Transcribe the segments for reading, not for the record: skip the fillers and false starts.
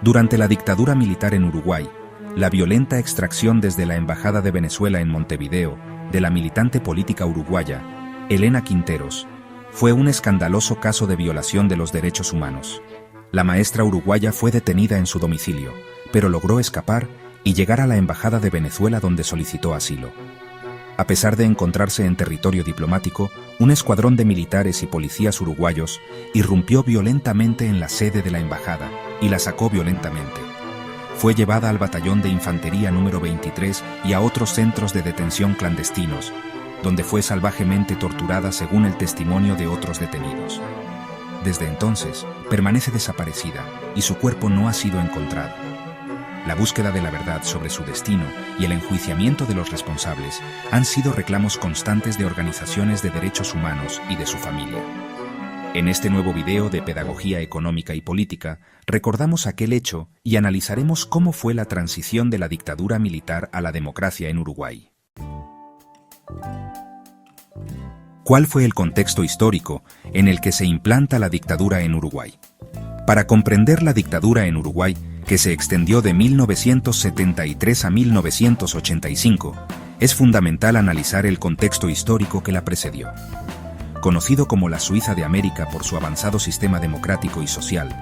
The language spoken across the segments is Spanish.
Durante la dictadura militar en Uruguay, la violenta extracción desde la Embajada de Venezuela en Montevideo de la militante política uruguaya, Elena Quinteros, fue un escandaloso caso de violación de los derechos humanos. La maestra uruguaya fue detenida en su domicilio, pero logró escapar y llegar a la Embajada de Venezuela donde solicitó asilo. A pesar de encontrarse en territorio diplomático, un escuadrón de militares y policías uruguayos irrumpió violentamente en la sede de la embajada y la sacó violentamente. Fue llevada al batallón de infantería número 23 y a otros centros de detención clandestinos, donde fue salvajemente torturada según el testimonio de otros detenidos. Desde entonces, permanece desaparecida y su cuerpo no ha sido encontrado. La búsqueda de la verdad sobre su destino y el enjuiciamiento de los responsables han sido reclamos constantes de organizaciones de derechos humanos y de su familia. En este nuevo video de Pedagogía Económica y Política, recordamos aquel hecho y analizaremos cómo fue la transición de la dictadura militar a la democracia en Uruguay. ¿Cuál fue el contexto histórico en el que se implanta la dictadura en Uruguay? Para comprender la dictadura en Uruguay, que se extendió de 1973 a 1985, es fundamental analizar el contexto histórico que la precedió. Conocido como la Suiza de América por su avanzado sistema democrático y social,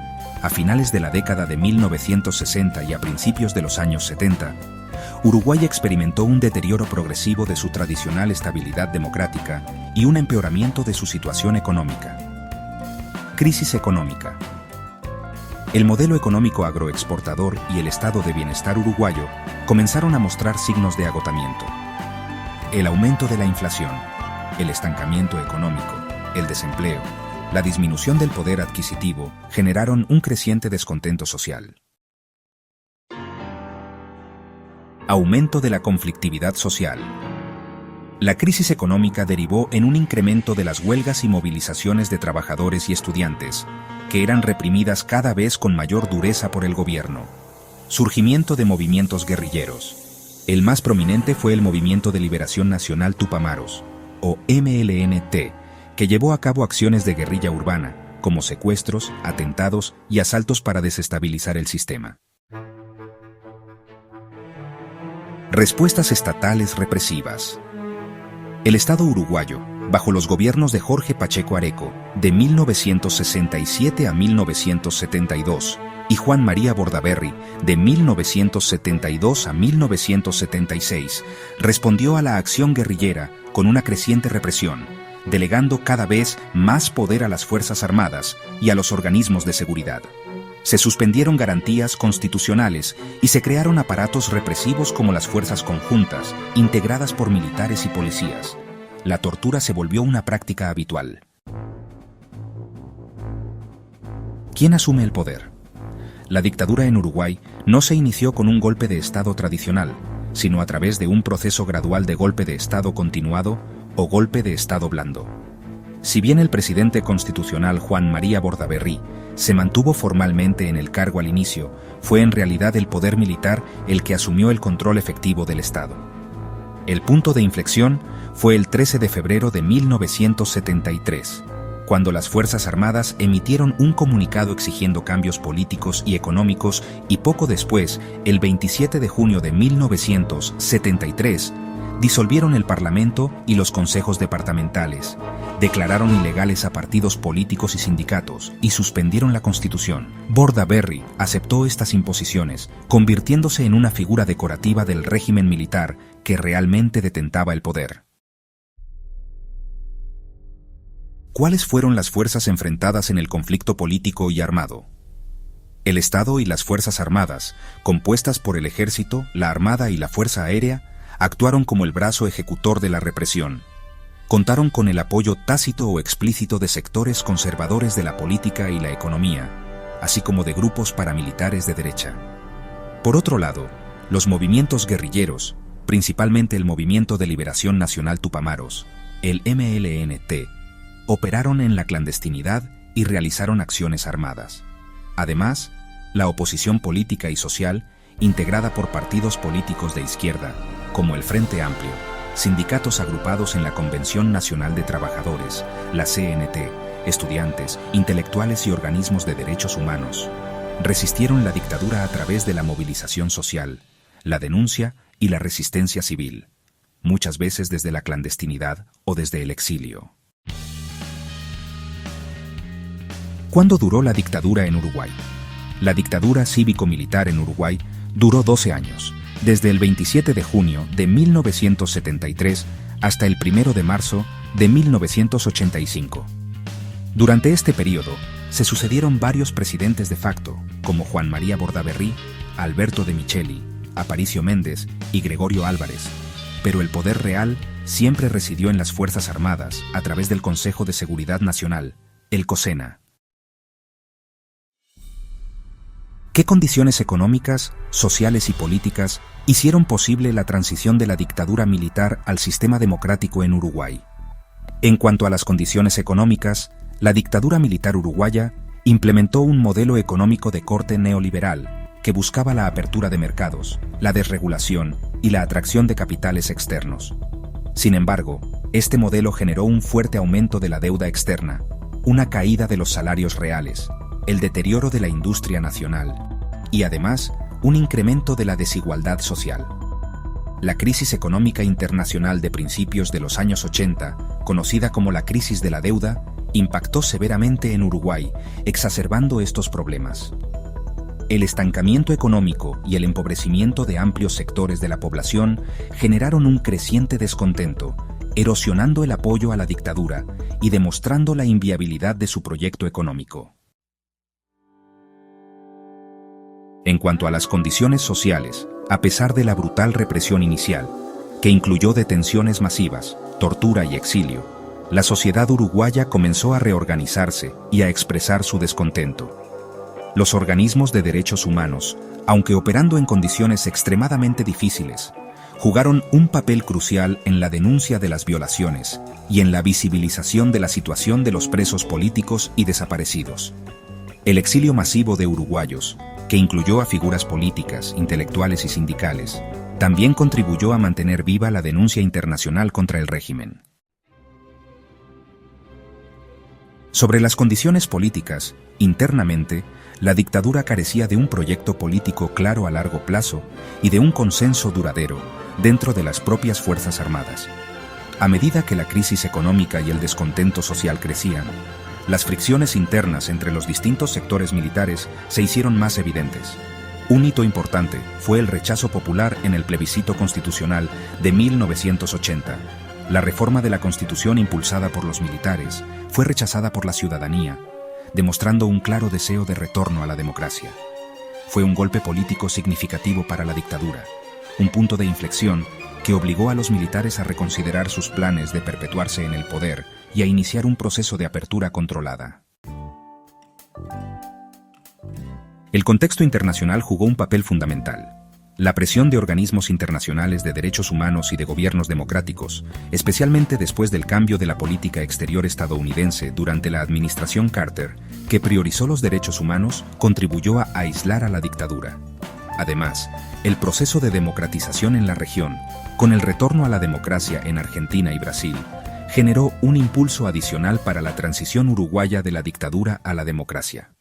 a finales de la década de 1960 y a principios de los años 70, Uruguay experimentó un deterioro progresivo de su tradicional estabilidad democrática y un empeoramiento de su situación económica. Crisis económica. El modelo económico agroexportador y el estado de bienestar uruguayo comenzaron a mostrar signos de agotamiento. El aumento de la inflación, el estancamiento económico, el desempleo, la disminución del poder adquisitivo generaron un creciente descontento social. Aumento de la conflictividad social. La crisis económica derivó en un incremento de las huelgas y movilizaciones de trabajadores y estudiantes, que eran reprimidas cada vez con mayor dureza por el gobierno. Surgimiento de movimientos guerrilleros. El más prominente fue el Movimiento de Liberación Nacional Tupamaros, o MLNT, que llevó a cabo acciones de guerrilla urbana, como secuestros, atentados y asaltos para desestabilizar el sistema. Respuestas estatales represivas. El Estado uruguayo, bajo los gobiernos de Jorge Pacheco Areco, de 1967 a 1972, y Juan María Bordaberry, de 1972 a 1976, respondió a la acción guerrillera con una creciente represión, delegando cada vez más poder a las Fuerzas Armadas y a los organismos de seguridad. Se suspendieron garantías constitucionales y se crearon aparatos represivos como las fuerzas conjuntas, integradas por militares y policías. La tortura se volvió una práctica habitual. ¿Quién asume el poder? La dictadura en Uruguay no se inició con un golpe de Estado tradicional, sino a través de un proceso gradual de golpe de Estado continuado o golpe de Estado blando. Si bien el presidente constitucional Juan María Bordaberry se mantuvo formalmente en el cargo al inicio, fue en realidad el poder militar el que asumió el control efectivo del Estado. El punto de inflexión fue el 13 de febrero de 1973, cuando las Fuerzas Armadas emitieron un comunicado exigiendo cambios políticos y económicos y poco después, el 27 de junio de 1973, disolvieron el Parlamento y los consejos departamentales, declararon ilegales a partidos políticos y sindicatos y suspendieron la Constitución. Bordaberry aceptó estas imposiciones, convirtiéndose en una figura decorativa del régimen militar que realmente detentaba el poder. ¿Cuáles fueron las fuerzas enfrentadas en el conflicto político y armado? El Estado y las Fuerzas Armadas, compuestas por el Ejército, la Armada y la Fuerza Aérea, actuaron como el brazo ejecutor de la represión. Contaron con el apoyo tácito o explícito de sectores conservadores de la política y la economía, así como de grupos paramilitares de derecha. Por otro lado, los movimientos guerrilleros, principalmente el Movimiento de Liberación Nacional Tupamaros, el MLNT, operaron en la clandestinidad y realizaron acciones armadas. Además, la oposición política y social, integrada por partidos políticos de izquierda, como el Frente Amplio, sindicatos agrupados en la Convención Nacional de Trabajadores, la CNT, estudiantes, intelectuales y organismos de derechos humanos resistieron la dictadura a través de la movilización social, la denuncia y la resistencia civil, muchas veces desde la clandestinidad o desde el exilio. ¿Cuándo duró la dictadura en Uruguay? La dictadura cívico-militar en Uruguay duró 12 años, desde el 27 de junio de 1973 hasta el 1 de marzo de 1985. Durante este periodo, se sucedieron varios presidentes de facto, como Juan María Bordaberry, Alberto de Micheli, Aparicio Méndez y Gregorio Álvarez, pero el poder real siempre residió en las Fuerzas Armadas a través del Consejo de Seguridad Nacional, el COSENA. ¿Qué condiciones económicas, sociales y políticas hicieron posible la transición de la dictadura militar al sistema democrático en Uruguay? En cuanto a las condiciones económicas, la dictadura militar uruguaya implementó un modelo económico de corte neoliberal que buscaba la apertura de mercados, la desregulación y la atracción de capitales externos. Sin embargo, este modelo generó un fuerte aumento de la deuda externa, una caída de los salarios reales, el deterioro de la industria nacional y, además, un incremento de la desigualdad social. La crisis económica internacional de principios de los años 80, conocida como la crisis de la deuda, impactó severamente en Uruguay, exacerbando estos problemas. El estancamiento económico y el empobrecimiento de amplios sectores de la población generaron un creciente descontento, erosionando el apoyo a la dictadura y demostrando la inviabilidad de su proyecto económico. En cuanto a las condiciones sociales, a pesar de la brutal represión inicial, que incluyó detenciones masivas, tortura y exilio, la sociedad uruguaya comenzó a reorganizarse y a expresar su descontento. Los organismos de derechos humanos, aunque operando en condiciones extremadamente difíciles, jugaron un papel crucial en la denuncia de las violaciones y en la visibilización de la situación de los presos políticos y desaparecidos. El exilio masivo de uruguayos, que incluyó a figuras políticas, intelectuales y sindicales, también contribuyó a mantener viva la denuncia internacional contra el régimen. Sobre las condiciones políticas, internamente, la dictadura carecía de un proyecto político claro a largo plazo y de un consenso duradero dentro de las propias Fuerzas Armadas. A medida que la crisis económica y el descontento social crecían, las fricciones internas entre los distintos sectores militares se hicieron más evidentes. Un hito importante fue el rechazo popular en el plebiscito constitucional de 1980. La reforma de la Constitución impulsada por los militares fue rechazada por la ciudadanía, demostrando un claro deseo de retorno a la democracia. Fue un golpe político significativo para la dictadura, un punto de inflexión que obligó a los militares a reconsiderar sus planes de perpetuarse en el poder y a iniciar un proceso de apertura controlada. El contexto internacional jugó un papel fundamental. La presión de organismos internacionales de derechos humanos y de gobiernos democráticos, especialmente después del cambio de la política exterior estadounidense durante la administración Carter, que priorizó los derechos humanos, contribuyó a aislar a la dictadura. Además, el proceso de democratización en la región, con el retorno a la democracia en Argentina y Brasil, generó un impulso adicional para la transición uruguaya de la dictadura a la democracia.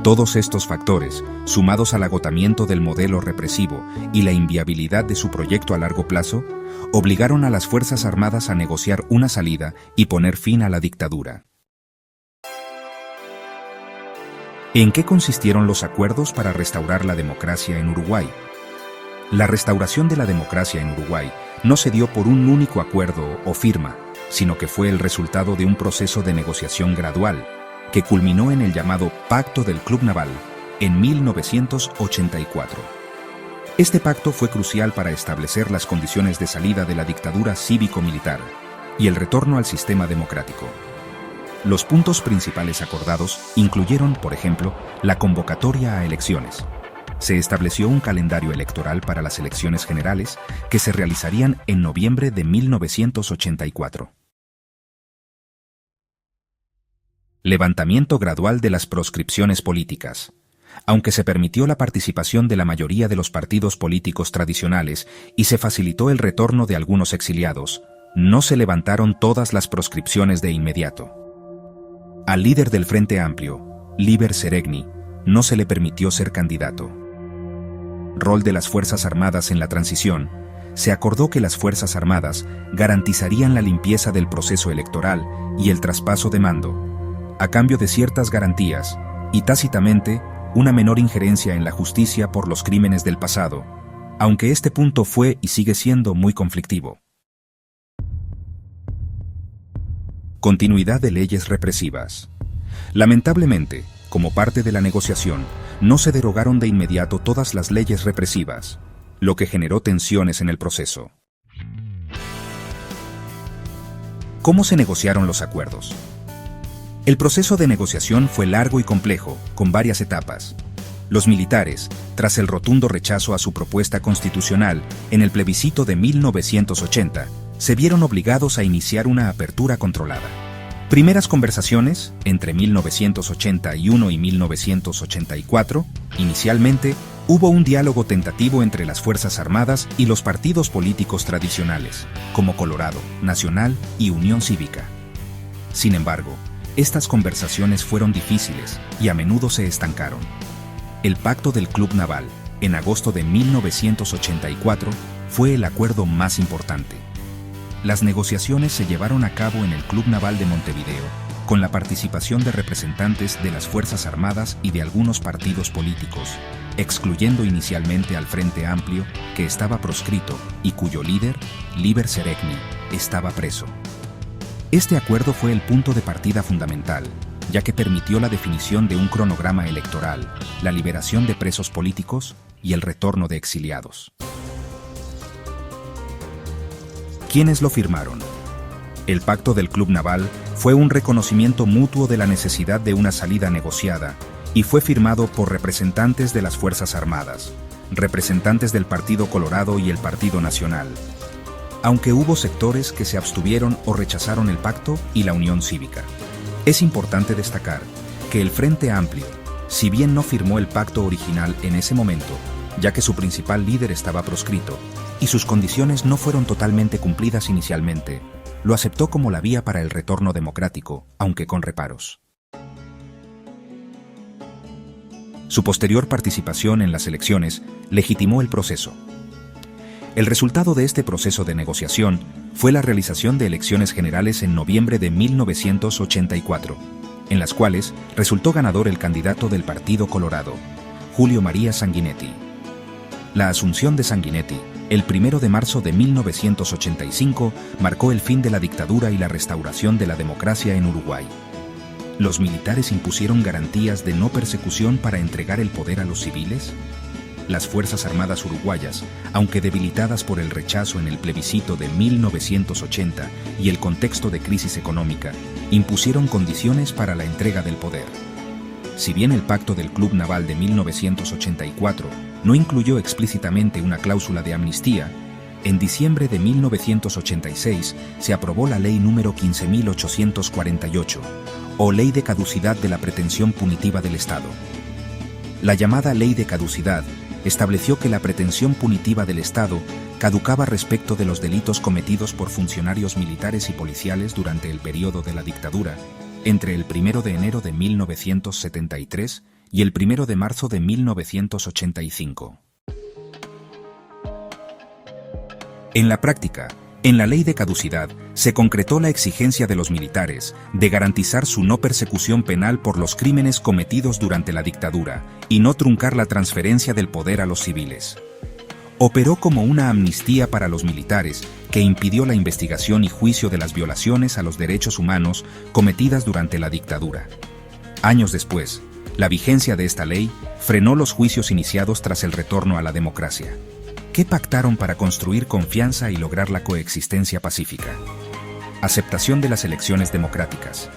Todos estos factores, sumados al agotamiento del modelo represivo y la inviabilidad de su proyecto a largo plazo, obligaron a las Fuerzas Armadas a negociar una salida y poner fin a la dictadura. ¿En qué consistieron los acuerdos para restaurar la democracia en Uruguay? La restauración de la democracia en Uruguay no se dio por un único acuerdo o firma, sino que fue el resultado de un proceso de negociación gradual, que culminó en el llamado Pacto del Club Naval, en 1984. Este pacto fue crucial para establecer las condiciones de salida de la dictadura cívico-militar y el retorno al sistema democrático. Los puntos principales acordados incluyeron, por ejemplo, la convocatoria a elecciones. Se estableció un calendario electoral para las elecciones generales que se realizarían en noviembre de 1984. Levantamiento gradual de las proscripciones políticas. Aunque se permitió la participación de la mayoría de los partidos políticos tradicionales y se facilitó el retorno de algunos exiliados, no se levantaron todas las proscripciones de inmediato. Al líder del Frente Amplio, Liber Seregni, no se le permitió ser candidato. Rol de las Fuerzas Armadas en la transición. Se acordó que las Fuerzas Armadas garantizarían la limpieza del proceso electoral y el traspaso de mando, a cambio de ciertas garantías, y tácitamente, una menor injerencia en la justicia por los crímenes del pasado, aunque este punto fue y sigue siendo muy conflictivo. Continuidad de leyes represivas. Lamentablemente, como parte de la negociación, no se derogaron de inmediato todas las leyes represivas, lo que generó tensiones en el proceso. ¿Cómo se negociaron los acuerdos? El proceso de negociación fue largo y complejo, con varias etapas. Los militares, tras el rotundo rechazo a su propuesta constitucional en el plebiscito de 1980, se vieron obligados a iniciar una apertura controlada. Primeras conversaciones, entre 1981 y 1984, inicialmente, hubo un diálogo tentativo entre las Fuerzas Armadas y los partidos políticos tradicionales, como Colorado, Nacional y Unión Cívica. Sin embargo, estas conversaciones fueron difíciles y a menudo se estancaron. El Pacto del Club Naval, en agosto de 1984, fue el acuerdo más importante. Las negociaciones se llevaron a cabo en el Club Naval de Montevideo, con la participación de representantes de las Fuerzas Armadas y de algunos partidos políticos, excluyendo inicialmente al Frente Amplio, que estaba proscrito y cuyo líder, Liber Seregni, estaba preso. Este acuerdo fue el punto de partida fundamental, ya que permitió la definición de un cronograma electoral, la liberación de presos políticos y el retorno de exiliados. ¿Quiénes lo firmaron? El Pacto del Club Naval fue un reconocimiento mutuo de la necesidad de una salida negociada y fue firmado por representantes de las Fuerzas Armadas, representantes del Partido Colorado y el Partido Nacional, aunque hubo sectores que se abstuvieron o rechazaron el pacto y la Unión Cívica. Es importante destacar que el Frente Amplio, si bien no firmó el pacto original en ese momento, ya que su principal líder estaba proscrito, y sus condiciones no fueron totalmente cumplidas inicialmente, lo aceptó como la vía para el retorno democrático, aunque con reparos. Su posterior participación en las elecciones legitimó el proceso. El resultado de este proceso de negociación fue la realización de elecciones generales en noviembre de 1984, en las cuales resultó ganador el candidato del Partido Colorado, Julio María Sanguinetti. La asunción de Sanguinetti, el 1 de marzo de 1985, marcó el fin de la dictadura y la restauración de la democracia en Uruguay. ¿Los militares impusieron garantías de no persecución para entregar el poder a los civiles? Las Fuerzas Armadas uruguayas, aunque debilitadas por el rechazo en el plebiscito de 1980 y el contexto de crisis económica, impusieron condiciones para la entrega del poder. Si bien el Pacto del Club Naval de 1984 no incluyó explícitamente una cláusula de amnistía, en diciembre de 1986 se aprobó la Ley número 15.848, o Ley de Caducidad de la Pretensión Punitiva del Estado. La llamada Ley de Caducidad estableció que la pretensión punitiva del Estado caducaba respecto de los delitos cometidos por funcionarios militares y policiales durante el periodo de la dictadura, entre el 1 de enero de 1973 y el 1 de marzo de 1985. En la práctica, en la Ley de Caducidad se concretó la exigencia de los militares de garantizar su no persecución penal por los crímenes cometidos durante la dictadura y no truncar la transferencia del poder a los civiles. Operó como una amnistía para los militares que impidió la investigación y juicio de las violaciones a los derechos humanos cometidas durante la dictadura. Años después, la vigencia de esta ley frenó los juicios iniciados tras el retorno a la democracia. ¿Qué pactaron para construir confianza y lograr la coexistencia pacífica? Aceptación de las elecciones democráticas.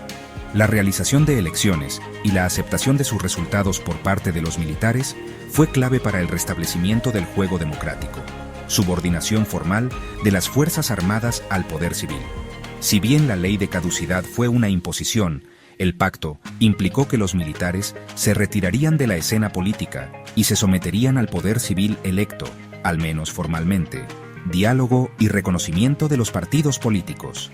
La realización de elecciones y la aceptación de sus resultados por parte de los militares fue clave para el restablecimiento del juego democrático, subordinación formal de las Fuerzas Armadas al poder civil. Si bien la Ley de Caducidad fue una imposición, el pacto implicó que los militares se retirarían de la escena política y se someterían al poder civil electo, al menos formalmente, diálogo y reconocimiento de los partidos políticos.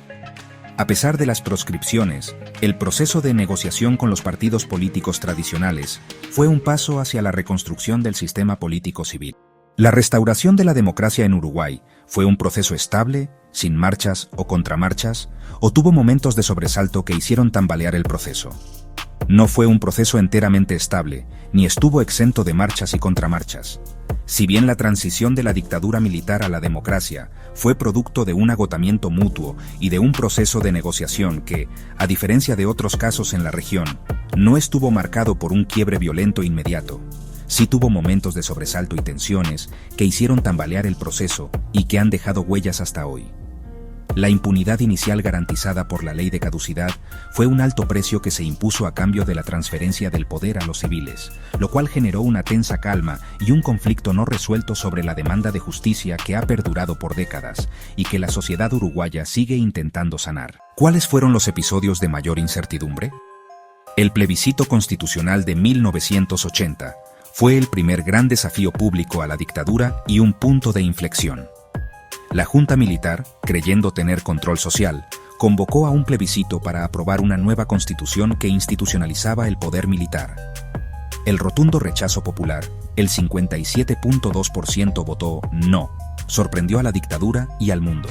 A pesar de las proscripciones, el proceso de negociación con los partidos políticos tradicionales fue un paso hacia la reconstrucción del sistema político civil. La restauración de la democracia en Uruguay fue un proceso estable, sin marchas o contramarchas, o tuvo momentos de sobresalto que hicieron tambalear el proceso. No fue un proceso enteramente estable, ni estuvo exento de marchas y contramarchas. Si bien la transición de la dictadura militar a la democracia fue producto de un agotamiento mutuo y de un proceso de negociación que, a diferencia de otros casos en la región, no estuvo marcado por un quiebre violento inmediato, sí tuvo momentos de sobresalto y tensiones que hicieron tambalear el proceso y que han dejado huellas hasta hoy. La impunidad inicial garantizada por la ley de caducidad fue un alto precio que se impuso a cambio de la transferencia del poder a los civiles, lo cual generó una tensa calma y un conflicto no resuelto sobre la demanda de justicia que ha perdurado por décadas y que la sociedad uruguaya sigue intentando sanar. ¿Cuáles fueron los episodios de mayor incertidumbre? El plebiscito constitucional de 1980 fue el primer gran desafío público a la dictadura y un punto de inflexión. La Junta Militar, creyendo tener control social, convocó a un plebiscito para aprobar una nueva constitución que institucionalizaba el poder militar. El rotundo rechazo popular, el 57.2% votó no, sorprendió a la dictadura y al mundo.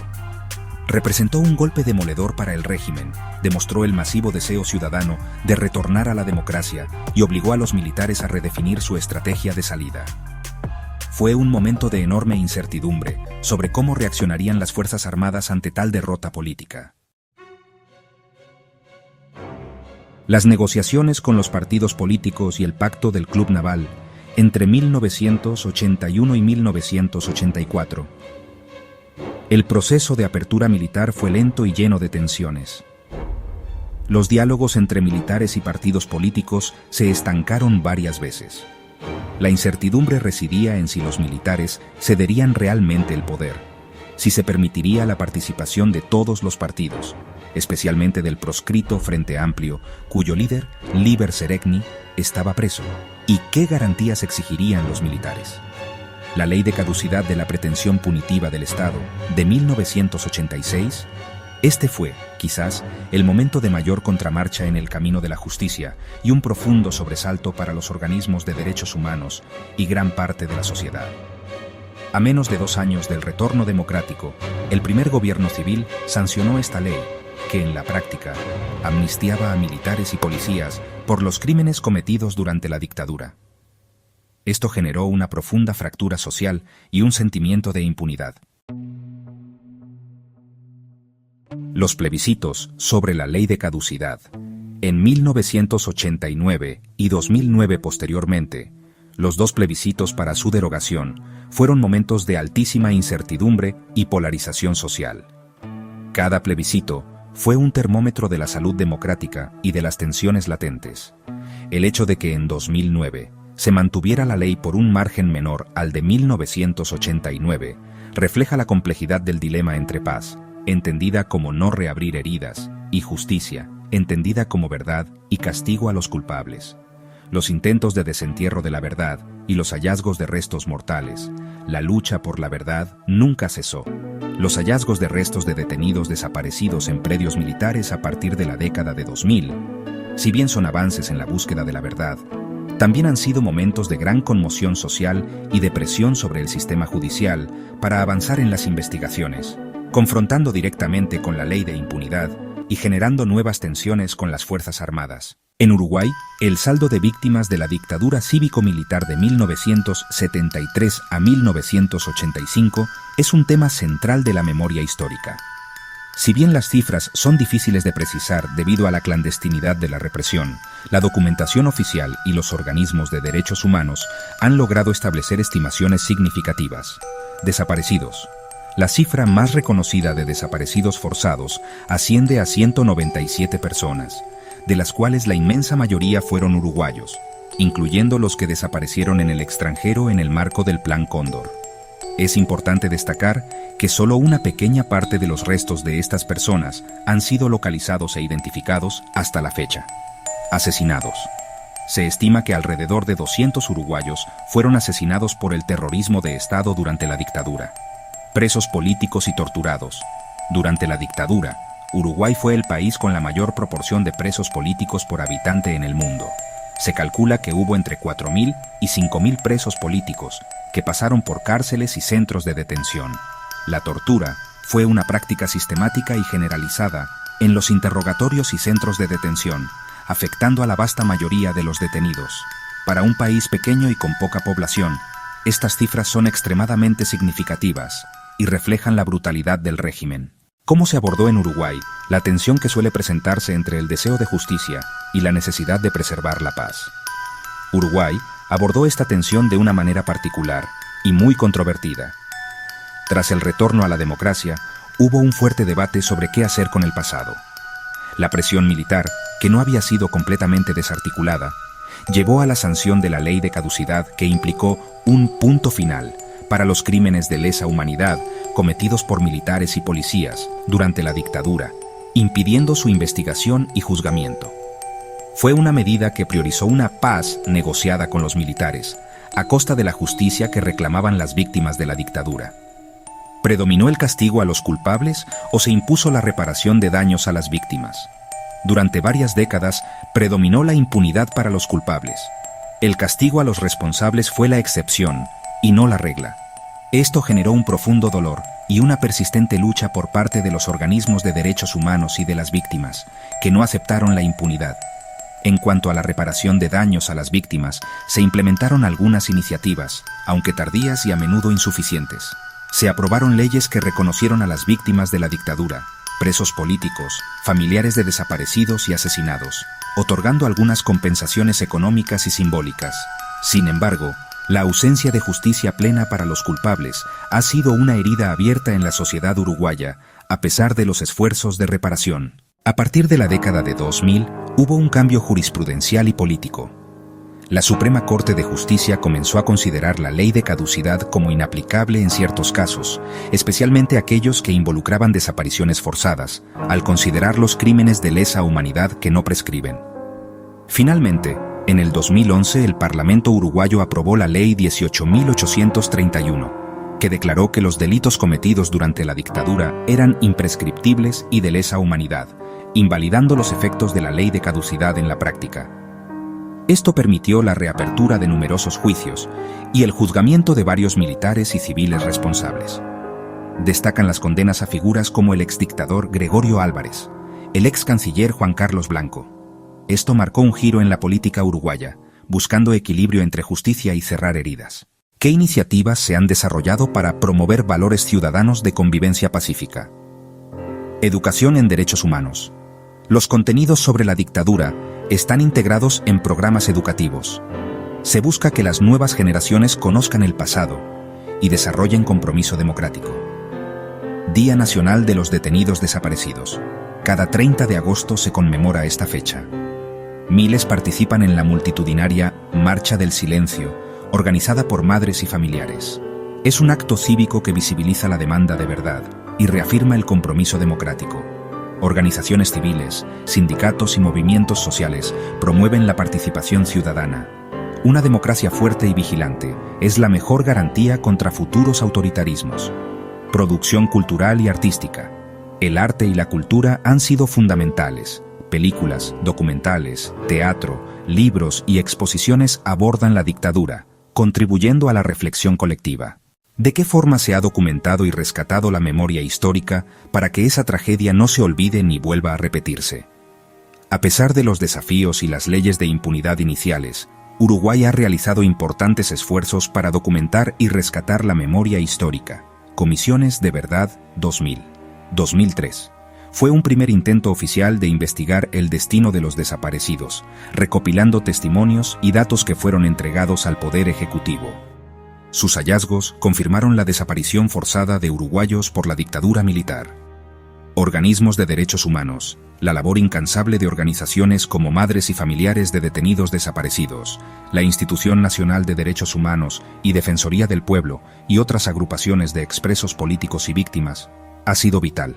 Representó un golpe demoledor para el régimen, demostró el masivo deseo ciudadano de retornar a la democracia y obligó a los militares a redefinir su estrategia de salida. Fue un momento de enorme incertidumbre sobre cómo reaccionarían las Fuerzas Armadas ante tal derrota política. Las negociaciones con los partidos políticos y el pacto del Club Naval entre 1981 y 1984. El proceso de apertura militar fue lento y lleno de tensiones. Los diálogos entre militares y partidos políticos se estancaron varias veces. La incertidumbre residía en si los militares cederían realmente el poder, si se permitiría la participación de todos los partidos, especialmente del proscrito Frente Amplio, cuyo líder, Líber Seregni, estaba preso, y qué garantías exigirían los militares. La ley de caducidad de la pretensión punitiva del Estado, de 1986, este fue, quizás, el momento de mayor contramarcha en el camino de la justicia y un profundo sobresalto para los organismos de derechos humanos y gran parte de la sociedad. A menos de 2 años del retorno democrático, el primer gobierno civil sancionó esta ley, que en la práctica amnistiaba a militares y policías por los crímenes cometidos durante la dictadura. Esto generó una profunda fractura social y un sentimiento de impunidad. Los plebiscitos sobre la ley de caducidad. En 1989 y 2009 posteriormente, los 2 plebiscitos para su derogación fueron momentos de altísima incertidumbre y polarización social. Cada plebiscito fue un termómetro de la salud democrática y de las tensiones latentes. El hecho de que en 2009 se mantuviera la ley por un margen menor al de 1989 refleja la complejidad del dilema entre paz, entendida como no reabrir heridas, y justicia, entendida como verdad y castigo a los culpables. Los intentos de desentierro de la verdad y los hallazgos de restos mortales, la lucha por la verdad nunca cesó. Los hallazgos de restos de detenidos desaparecidos en predios militares a partir de la década de 2000, si bien son avances en la búsqueda de la verdad, también han sido momentos de gran conmoción social y de presión sobre el sistema judicial para avanzar en las investigaciones, confrontando directamente con la ley de impunidad y generando nuevas tensiones con las Fuerzas Armadas. En Uruguay, el saldo de víctimas de la dictadura cívico-militar de 1973 a 1985 es un tema central de la memoria histórica. Si bien las cifras son difíciles de precisar debido a la clandestinidad de la represión, la documentación oficial y los organismos de derechos humanos han logrado establecer estimaciones significativas. Desaparecidos. La cifra más reconocida de desaparecidos forzados asciende a 197 personas, de las cuales la inmensa mayoría fueron uruguayos, incluyendo los que desaparecieron en el extranjero en el marco del Plan Cóndor. Es importante destacar que solo una pequeña parte de los restos de estas personas han sido localizados e identificados hasta la fecha. Asesinados. Se estima que alrededor de 200 uruguayos fueron asesinados por el terrorismo de Estado durante la dictadura. presos políticos y torturados. Durante la dictadura, Uruguay fue el país con la mayor proporción de presos políticos por habitante en el mundo. Se calcula que hubo entre 4.000 y 5.000 presos políticos que pasaron por cárceles y centros de detención. La tortura fue una práctica sistemática y generalizada en los interrogatorios y centros de detención, afectando a la vasta mayoría de los detenidos. Para un país pequeño y con poca población, estas cifras son extremadamente significativas y reflejan la brutalidad del régimen. ¿Cómo se abordó en Uruguay la tensión que suele presentarse entre el deseo de justicia y la necesidad de preservar la paz? Uruguay abordó esta tensión de una manera particular y muy controvertida. Tras el retorno a la democracia, hubo un fuerte debate sobre qué hacer con el pasado. La presión militar, que no había sido completamente desarticulada, llevó a la sanción de la ley de caducidad que implicó un punto final para los crímenes de lesa humanidad cometidos por militares y policías durante la dictadura, impidiendo su investigación y juzgamiento. Fue una medida que priorizó una paz negociada con los militares, a costa de la justicia que reclamaban las víctimas de la dictadura. ¿Predominó el castigo a los culpables o se impuso la reparación de daños a las víctimas? Durante varias décadas predominó la impunidad para los culpables. El castigo a los responsables fue la excepción y no la regla. Esto generó un profundo dolor y una persistente lucha por parte de los organismos de derechos humanos y de las víctimas, que no aceptaron la impunidad. En cuanto a la reparación de daños a las víctimas, se implementaron algunas iniciativas, aunque tardías y a menudo insuficientes. Se aprobaron leyes que reconocieron a las víctimas de la dictadura, presos políticos, familiares de desaparecidos y asesinados, otorgando algunas compensaciones económicas y simbólicas. Sin embargo, la ausencia de justicia plena para los culpables ha sido una herida abierta en la sociedad uruguaya, a pesar de los esfuerzos de reparación. A partir de la década de 2000, hubo un cambio jurisprudencial y político. La Suprema Corte de Justicia comenzó a considerar la ley de caducidad como inaplicable en ciertos casos, especialmente aquellos que involucraban desapariciones forzadas, al considerar los crímenes de lesa humanidad que no prescriben. Finalmente, en el 2011 el Parlamento uruguayo aprobó la Ley 18.831, que declaró que los delitos cometidos durante la dictadura eran imprescriptibles y de lesa humanidad, invalidando los efectos de la ley de caducidad en la práctica. Esto permitió la reapertura de numerosos juicios y el juzgamiento de varios militares y civiles responsables. Destacan las condenas a figuras como el exdictador Gregorio Álvarez, el ex canciller Juan Carlos Blanco. Esto marcó un giro en la política uruguaya, buscando equilibrio entre justicia y cerrar heridas. ¿Qué iniciativas se han desarrollado para promover valores ciudadanos de convivencia pacífica? Educación en derechos humanos. Los contenidos sobre la dictadura están integrados en programas educativos. Se busca que las nuevas generaciones conozcan el pasado y desarrollen compromiso democrático. Día Nacional de los Detenidos Desaparecidos. Cada 30 de agosto se conmemora esta fecha. Miles participan en la multitudinaria Marcha del Silencio, organizada por madres y familiares. Es un acto cívico que visibiliza la demanda de verdad y reafirma el compromiso democrático. Organizaciones civiles, sindicatos y movimientos sociales promueven la participación ciudadana. Una democracia fuerte y vigilante es la mejor garantía contra futuros autoritarismos. Producción cultural y artística. El arte y la cultura han sido fundamentales. Películas, documentales, teatro, libros y exposiciones abordan la dictadura, contribuyendo a la reflexión colectiva. ¿De qué forma se ha documentado y rescatado la memoria histórica para que esa tragedia no se olvide ni vuelva a repetirse? A pesar de los desafíos y las leyes de impunidad iniciales, Uruguay ha realizado importantes esfuerzos para documentar y rescatar la memoria histórica. Comisiones de Verdad 2000. 2003. Fue un primer intento oficial de investigar el destino de los desaparecidos, recopilando testimonios y datos que fueron entregados al Poder Ejecutivo. Sus hallazgos confirmaron la desaparición forzada de uruguayos por la dictadura militar. Organismos de derechos humanos, la labor incansable de organizaciones como Madres y Familiares de Detenidos Desaparecidos, la Institución Nacional de Derechos Humanos y Defensoría del Pueblo y otras agrupaciones de expresos políticos y víctimas, ha sido vital.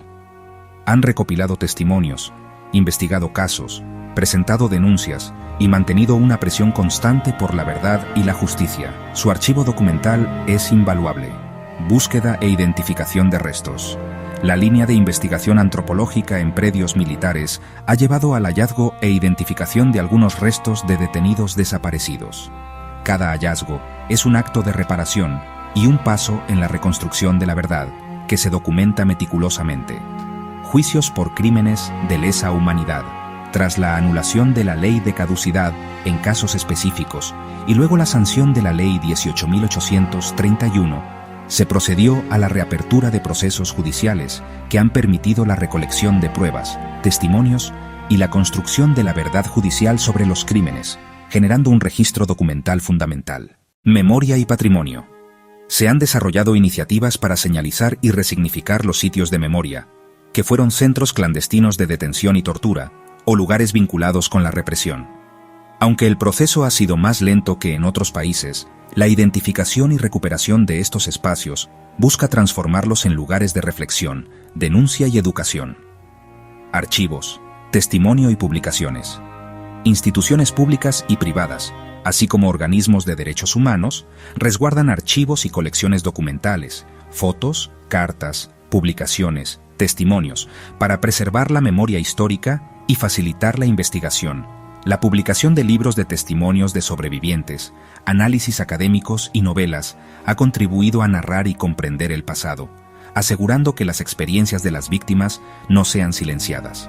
Han recopilado testimonios, investigado casos, presentado denuncias y mantenido una presión constante por la verdad y la justicia. Su archivo documental es invaluable. Búsqueda e identificación de restos. La línea de investigación antropológica en predios militares ha llevado al hallazgo e identificación de algunos restos de detenidos desaparecidos. Cada hallazgo es un acto de reparación y un paso en la reconstrucción de la verdad, que se documenta meticulosamente. Juicios por crímenes de lesa humanidad, tras la anulación de la ley de caducidad en casos específicos y luego la sanción de la ley 18.831, se procedió a la reapertura de procesos judiciales que han permitido la recolección de pruebas, testimonios y la construcción de la verdad judicial sobre los crímenes, generando un registro documental fundamental. Memoria y patrimonio. Se han desarrollado iniciativas para señalizar y resignificar los sitios de memoria, que fueron centros clandestinos de detención y tortura, o lugares vinculados con la represión. Aunque el proceso ha sido más lento que en otros países, la identificación y recuperación de estos espacios busca transformarlos en lugares de reflexión, denuncia y educación. Archivos, testimonio y publicaciones. Instituciones públicas y privadas, así como organismos de derechos humanos, resguardan archivos y colecciones documentales, fotos, cartas, publicaciones, testimonios, para preservar la memoria histórica y facilitar la investigación, la publicación de libros de testimonios de sobrevivientes, análisis académicos y novelas ha contribuido a narrar y comprender el pasado, asegurando que las experiencias de las víctimas no sean silenciadas.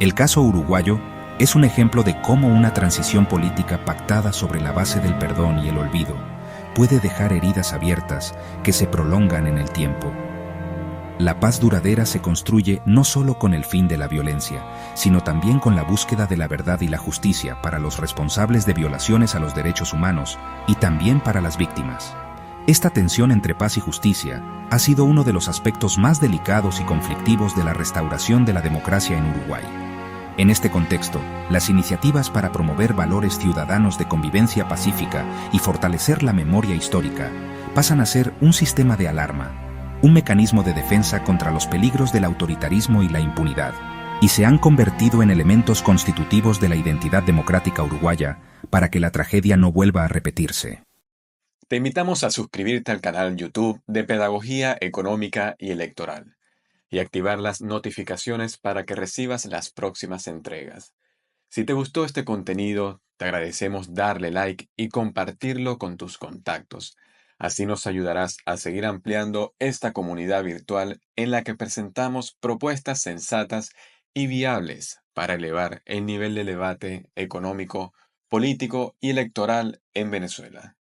El caso uruguayo es un ejemplo de cómo una transición política pactada sobre la base del perdón y el olvido puede dejar heridas abiertas que se prolongan en el tiempo. La paz duradera se construye no solo con el fin de la violencia, sino también con la búsqueda de la verdad y la justicia para los responsables de violaciones a los derechos humanos y también para las víctimas. Esta tensión entre paz y justicia ha sido uno de los aspectos más delicados y conflictivos de la restauración de la democracia en Uruguay. En este contexto, las iniciativas para promover valores ciudadanos de convivencia pacífica y fortalecer la memoria histórica pasan a ser un sistema de alarma, un mecanismo de defensa contra los peligros del autoritarismo y la impunidad, y se han convertido en elementos constitutivos de la identidad democrática uruguaya para que la tragedia no vuelva a repetirse. Te invitamos a suscribirte al canal YouTube de Pedagogía Económica y Electoral y activar las notificaciones para que recibas las próximas entregas. Si te gustó este contenido, te agradecemos darle like y compartirlo con tus contactos. Así nos ayudarás a seguir ampliando esta comunidad virtual en la que presentamos propuestas sensatas y viables para elevar el nivel de debate económico, político y electoral en Venezuela.